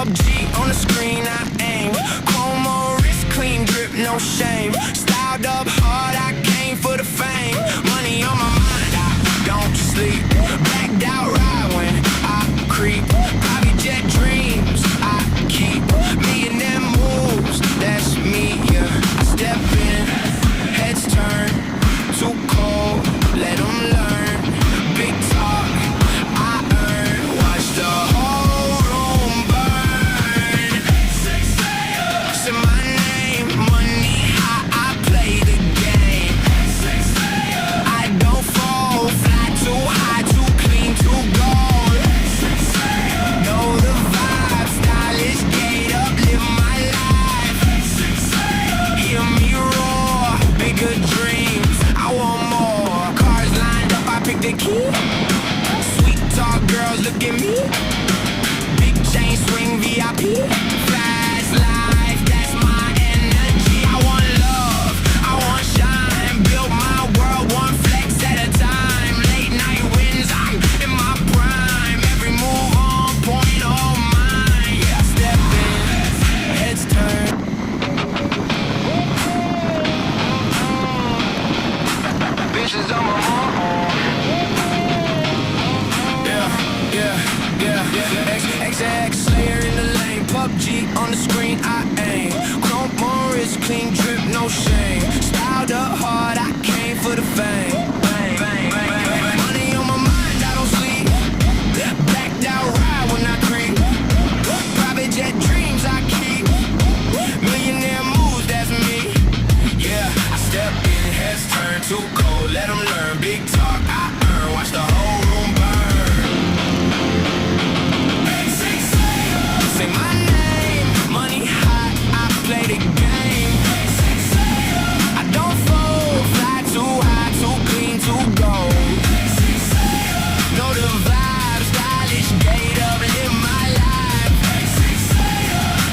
PUBG on the screen, I aim. Chrome on wrist, clean grip, no shame. Styled up hard, I came for the fame. Money on my mind, I don't sleep. Blacked out right when I creep. Private jet dreams, I keep. Millionaire moves, that's me, yeah. I step in, heads turn, too cold, let them learn. Big talk, I earn. Watch the whole room burn. Say my name, money high, I play the game. I don't fall, fly too high, too clean, too gold. Know the vibe, stylish, gate up, live my life. Hear me roar, bigger dreams, I want more. Cars lined up, I pick the key. Sweet talk girls, look at me. Big chain swing VIP. Fast life, that's my energy. I want love, I want shine. Build my world one flex at a time. Late night wins, I'm in my prime. Every move on point, all mine. Yeah, step in, heads turn. Bitches on my own. X Slayer in the lane, PUBG on the screen, I aim. Chrome on wrist, clean drip, no shame. Styled up hard, I came for the fame. Bang, bang, bang, bang. Money on my mind, I don't sleep. Blacked out ride when I creep. Private jet dreams I keep. Millionaire moves, that's me. Yeah, I step in, heads turn, too cold, let them learn. Big talk, I earn, watch the whole room burn. Say my name, money hot, I play the game. I don't fold, fly too high, too clean, too gold. Know the vibe, stylish, gate up, live my life.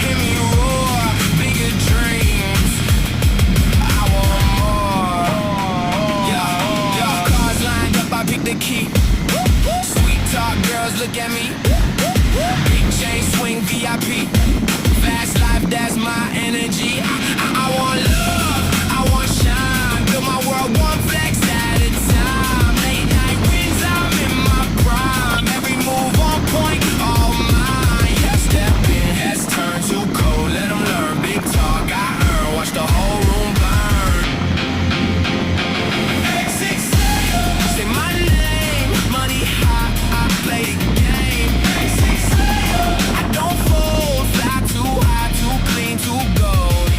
Hear me roar, bigger dreams, I want more. Yeah, cars lined up, I pick the key. Sweet talk girls, look at me. Big chain swing VIP. Fast life, that's my energy. I want love, I want shine. Build my world one flex at a time. Late night wins, I'm in my prime. Every move on point, all mine. Yeah, step in, heads turn, too cold, let them learn. Big talk, I earn, watch the whole room burn. Say my name, money high, I play the game. I don't fold, fly too high, too clean, too gold.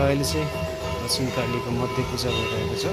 अहिले चाहिँ दक्षिणकालीको मध्य पूजा भइरहेको छ।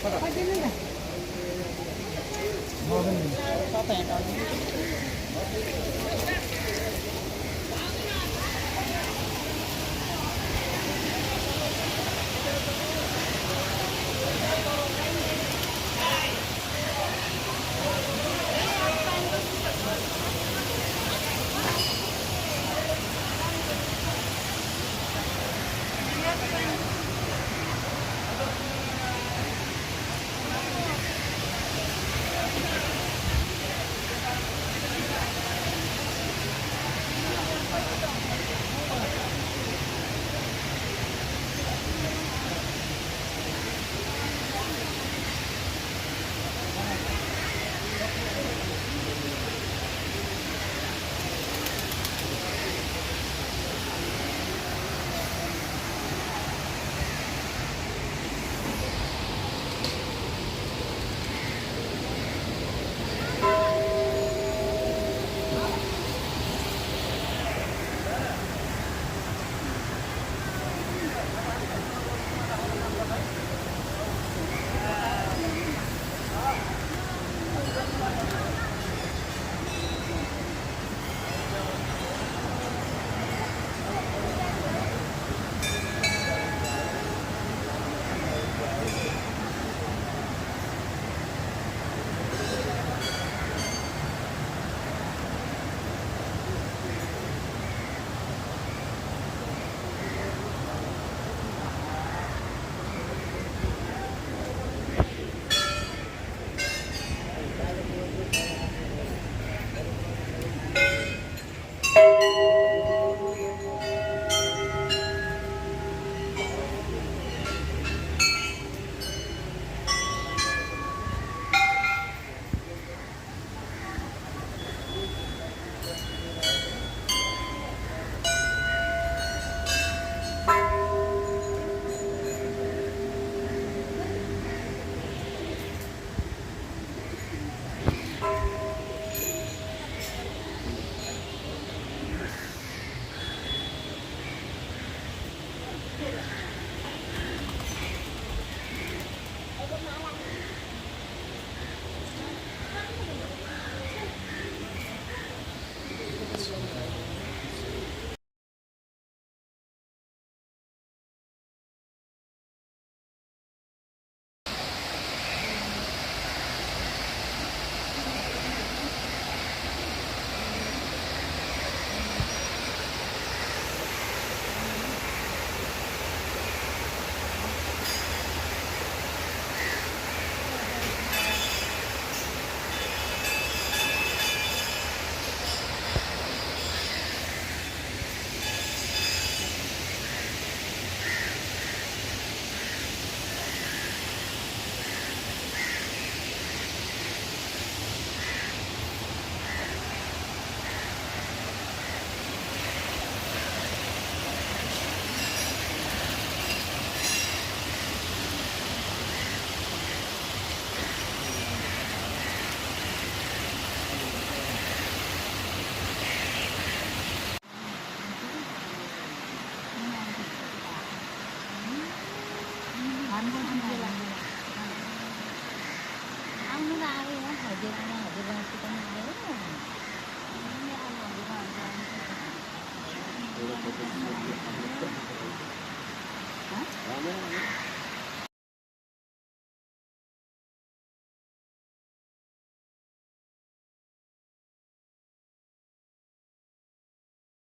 Hả?